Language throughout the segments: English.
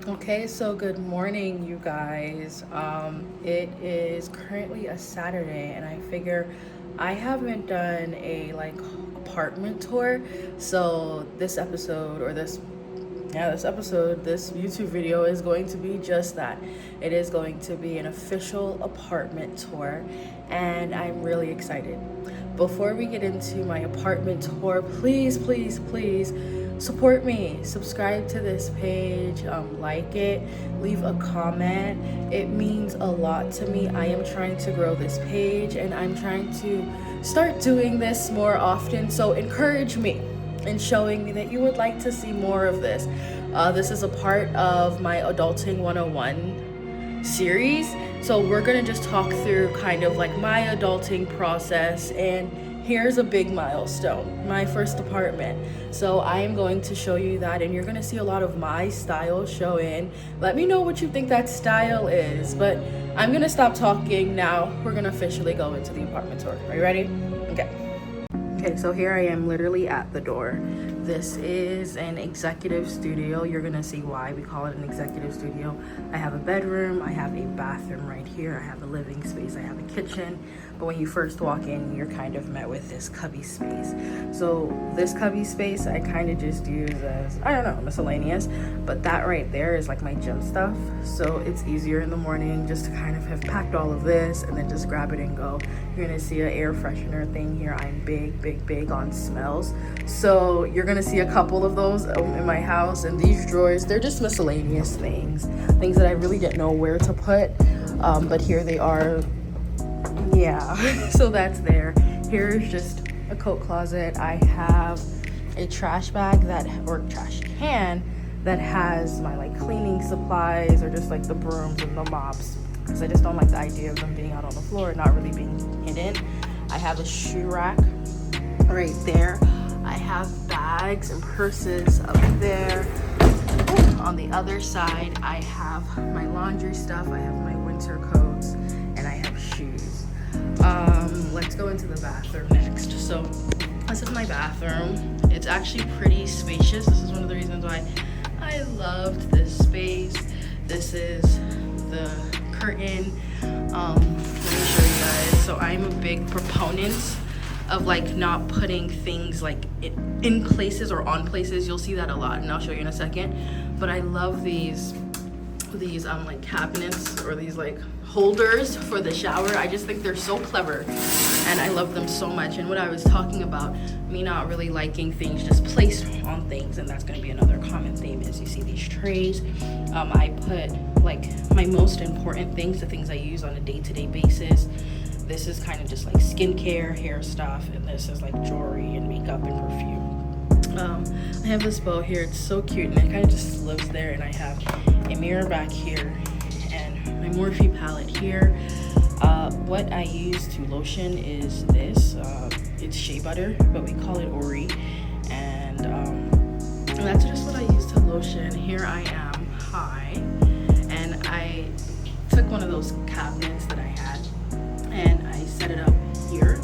Okay, so good morning, you guys. It is currently a Saturday, and I figure I haven't done a apartment tour. So this YouTube video is going to be just that. It is going to be an official apartment tour, and I'm really excited. Before we get into my apartment tour, please, please, please support me. Subscribe to this page, like it, leave a comment. It means a lot to me. I am trying to grow this page and I'm trying to start doing this more often. So encourage me in showing me that you would like to see more of this. This is a part of my Adulting 101 series. So we're gonna just talk through kind of like my adulting process, and here's a big milestone, my first apartment. So I am going to show you that, and you're gonna see a lot of my style show in. Let me know what you think that style is, but I'm gonna stop talking now. We're gonna officially go into the apartment tour. Are you ready? Okay. Okay, so here I am literally at the door. This is an executive studio. You're gonna see why we call it an executive studio. I have a bedroom, I have a bathroom right here, I have a living space, I have a kitchen. But when you first walk in, you're kind of met with this cubby space. So this cubby space, I kind of just use as, I don't know, miscellaneous. But that right there is like my gym stuff. So it's easier in the morning just to kind of have packed all of this and then just grab it and go. You're gonna see an air freshener thing here. I'm big on smells. So you're gonna see a couple of those in my house. And these drawers, they're just miscellaneous things that I really didn't know where to put. But here they are. Yeah, so that's there. Here's just a coat closet. I have a trash bag or trash can that has my like cleaning supplies or just like the brooms and the mops, because I just don't like the idea of them being out on the floor, not really being hidden. I have a shoe rack right there. I have bags and purses up there. On the other side, I have my laundry stuff. I have my winter coats and I have shoes. Let's go into the bathroom next. So this is my bathroom. It's actually pretty spacious. This is one of the reasons why I loved this space. This is the curtain. Let me show you guys. So I'm a big proponent of like not putting things like in places or on places. You'll see that a lot, and I'll show you in a second. But I love these like cabinets or these like holders for the shower. I just think they're so clever and I love them so much. And what I was talking about, me not really liking things just placed on things, and that's going to be another common theme, is you see these trays. I put like my most important things, the things I use on a day-to-day basis. This is kind of just like skincare, hair stuff, and this is like jewelry and makeup and perfume. I have this bow here. It's so cute, and it kind of just lives there. And I have a mirror back here and my Morphe palette here. What I use to lotion is this. It's shea butter, but we call it Ori. And that's just what I use to lotion. Here I am high, and I took one of those cabinets that I had and I set it up here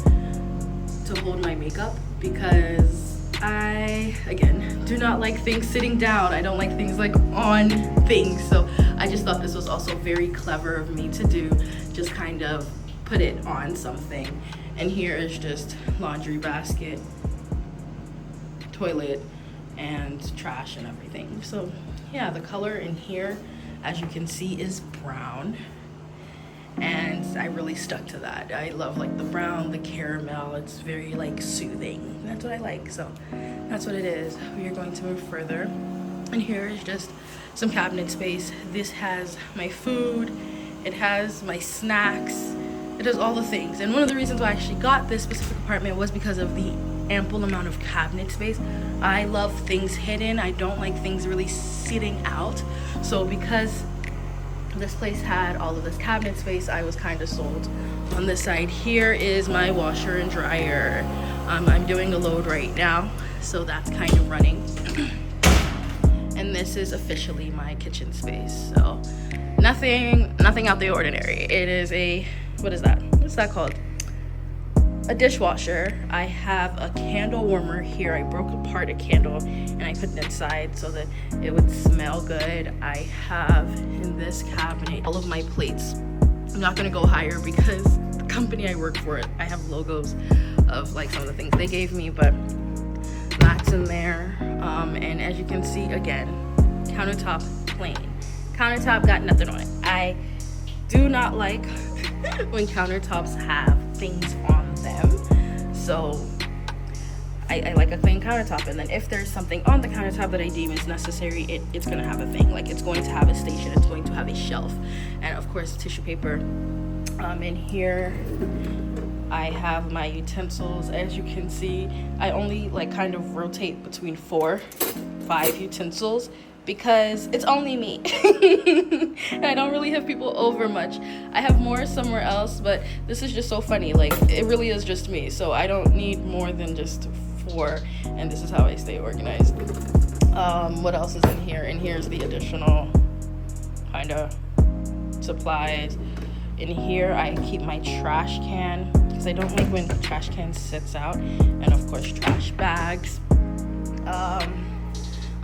to hold my makeup, because I, again, do not like things sitting down. I don't like things like on things. So I just thought this was also very clever of me to do, just kind of put it on something. And here is just laundry basket, toilet, and trash and everything. So yeah, the color in here, as you can see, is brown. And I really stuck to that. I love like the brown, the caramel. It's very like soothing. That's what I like. So that's what it is. We are going to move further. And here is just some cabinet space. This has my food. It has my snacks. It has all the things. And one of the reasons why I actually got this specific apartment was because of the ample amount of cabinet space. I love things hidden. I don't like things really sitting out. So because this place had all of this cabinet space, I was kind of sold. On this side here is my washer and dryer. I'm doing a load right now, so that's kind of running. And this is officially my kitchen space. So nothing out the ordinary. It is a, what is that? What's that called? a dishwasher. I have a candle warmer here. I broke apart a candle and I put it inside so that it would smell good. I have in this cabinet all of my plates. I'm not gonna go higher because the company I work for, I have logos of like some of the things they gave me, but that's in there. And as you can see, again, countertop plain. Countertop got nothing on it. I do not like when countertops have things on them. So I like a clean countertop, and then if there's something on the countertop that I deem is necessary, it's gonna have a thing. Like it's going to have a station, it's going to have a shelf, and of course tissue paper. In here I have my utensils. As you can see, I only like kind of rotate between 4-5 utensils because it's only me. And I don't really have people over much. I have more somewhere else, but this is just so funny. Like it really is just me, so I don't need more than just 4, and this is how I stay organized. What else is in here? And here's the additional kind of supplies. In here I keep my trash can because I don't like when the trash can sits out, and of course trash bags.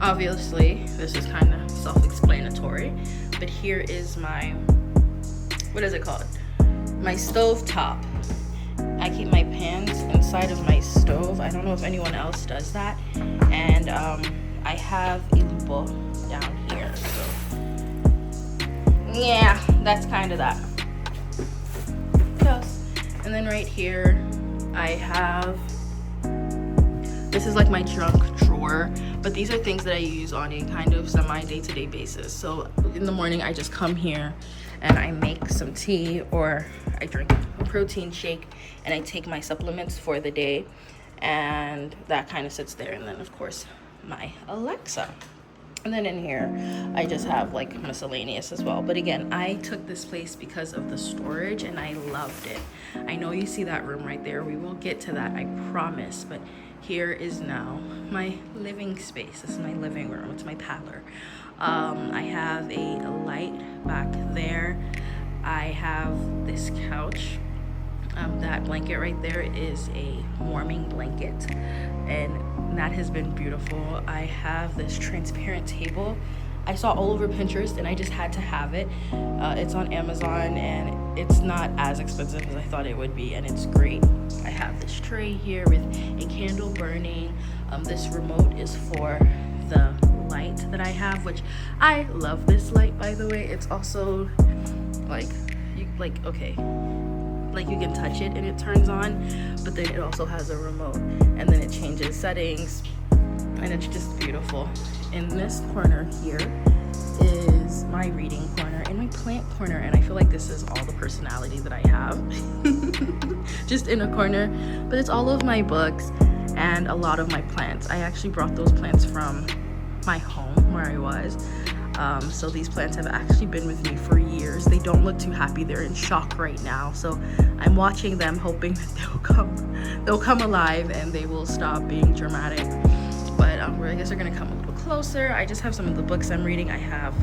Obviously this is kind of self-explanatory, but here is my, what is it called? My stove top. I keep my pans inside of my stove. I don't know if anyone else does that. And I have a lupo down here. So yeah, that's kind of that. Yes. And then right here, I have, this is like my junk drawer, but these are things that I use on a kind of semi day-to-day basis. So in the morning, I just come here and I make some tea, or I drink a protein shake, and I take my supplements for the day, and that kind of sits there. And then of course my Alexa. And then in here, I just have like miscellaneous as well. But again, I took this place because of the storage and I loved it. I know you see that room right there. We will get to that, I promise. But here is now my living space. This is my living room. It's my parlor. I have a light back there. I have this couch. That blanket right there is a warming blanket, and that has been beautiful. I have this transparent table I saw all over Pinterest, and I just had to have it. It's on Amazon, and it's not as expensive as I thought it would be, and it's great. I have this tray here with a candle burning. This remote is for the light that I have, which I love this light, by the way. It's also like you can touch it and it turns on, but then it also has a remote, and then it changes settings, and it's just beautiful. In this corner here is my reading corner and my plant corner, and I feel like this is all the personality that I have just in a corner, but it's all of my books and a lot of my plants. I actually brought those plants from my home where I was. So these plants have actually been with me for years. They don't look too happy. They're in shock right now. So I'm watching them, hoping that they'll come alive and they will stop being dramatic. But I guess they're gonna come a little closer. I just have some of the books I'm reading. I have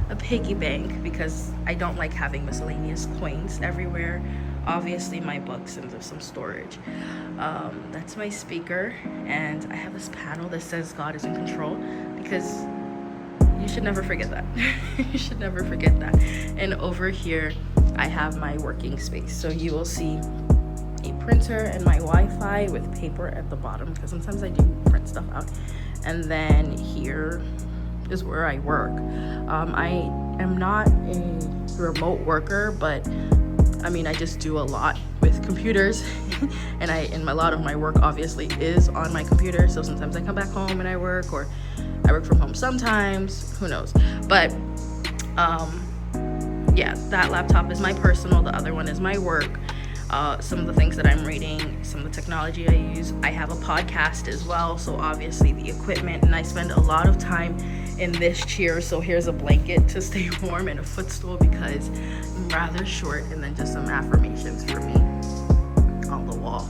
a piggy bank because I don't like having miscellaneous coins everywhere. Obviously my books, and there's some storage. That's my speaker, and I have this panel that says God is in control, because you should never forget that. You should never forget that. And over here, I have my working space. So you will see a printer and my Wi-Fi with paper at the bottom, because sometimes I do print stuff out. And then here is where I work. I am not a remote worker, but I mean, I just do a lot with computers, and a lot of my work obviously is on my computer. So sometimes I come back home and I work, or I work from home sometimes, who knows. But yeah, that laptop is my personal, the other one is my work. Some of the things that I'm reading, some of the technology I use. I have a podcast as well, so obviously the equipment, and I spend a lot of time in this chair. So here's a blanket to stay warm and a footstool because I'm rather short, and then just some affirmations for me on the wall.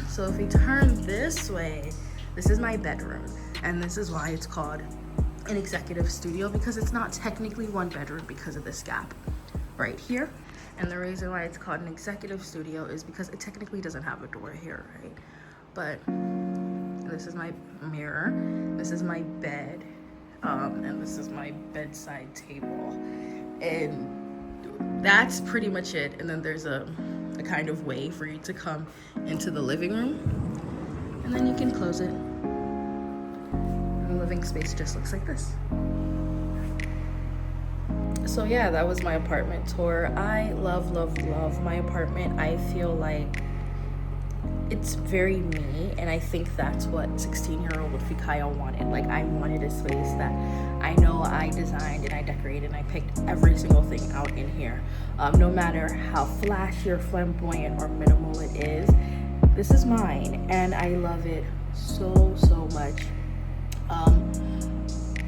So if we turn this way, this is my bedroom, and this is why it's called an executive studio, because it's not technically one bedroom because of this gap. right here. And the reason why it's called an executive studio is because it technically doesn't have a door here, right? But this is my mirror, this is my bed, and this is my bedside table. And that's pretty much it. And then there's a kind of way for you to come into the living room, and then you can close it. And the living space just looks like this. So yeah, that was my apartment tour. I love my apartment. I feel like it's very me, and I think that's what 16-year-old Fikaya wanted. Like, I wanted a space that I know I designed and I decorated and I picked every single thing out in here. No matter how flashy or flamboyant or minimal it is, this is mine and I love it so much.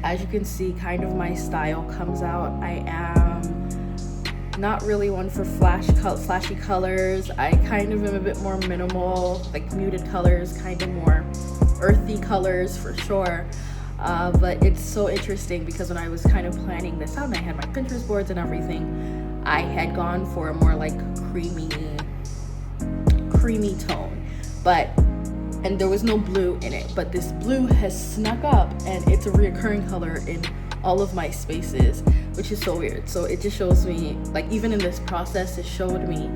As you can see, kind of my style comes out. I am not really one for flashy colors. I kind of am a bit more minimal, like muted colors, kind of more earthy colors for sure. But it's so interesting because when I was kind of planning this out and I had my Pinterest boards and everything, I had gone for a more like creamy tone, and there was no blue in it, but this blue has snuck up and it's a reoccurring color in all of my spaces, which is so weird. So it just shows me, like, even in this process, it showed me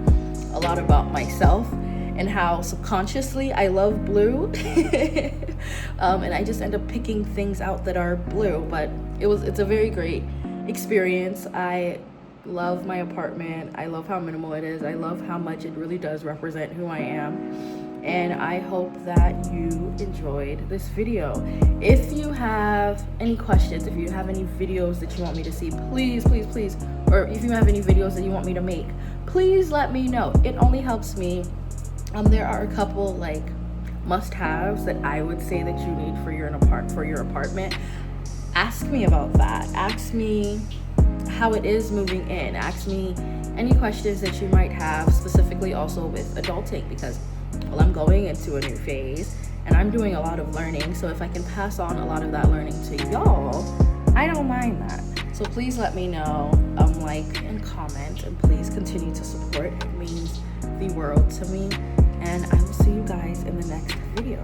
a lot about myself and how subconsciously I love blue. And I just end up picking things out that are blue, but it's a very great experience. I love my apartment. I love how minimal it is. I love how much it really does represent who I am. And I hope that you enjoyed this video. If you have any questions, if you have any videos that you want me to see, please, or if you have any videos that you want me to make, please let me know. It only helps me. There are a couple like must-haves that I would say that you need for your apartment. Ask me about that. Ask me how it is moving in. Ask me any questions that you might have, specifically also with adulting, because I'm going into a new phase and I'm doing a lot of learning. So if I can pass on a lot of that learning to y'all, I don't mind that. So please let me know, like and comment, and please continue to support. It means the world to me. And I will see you guys in the next video.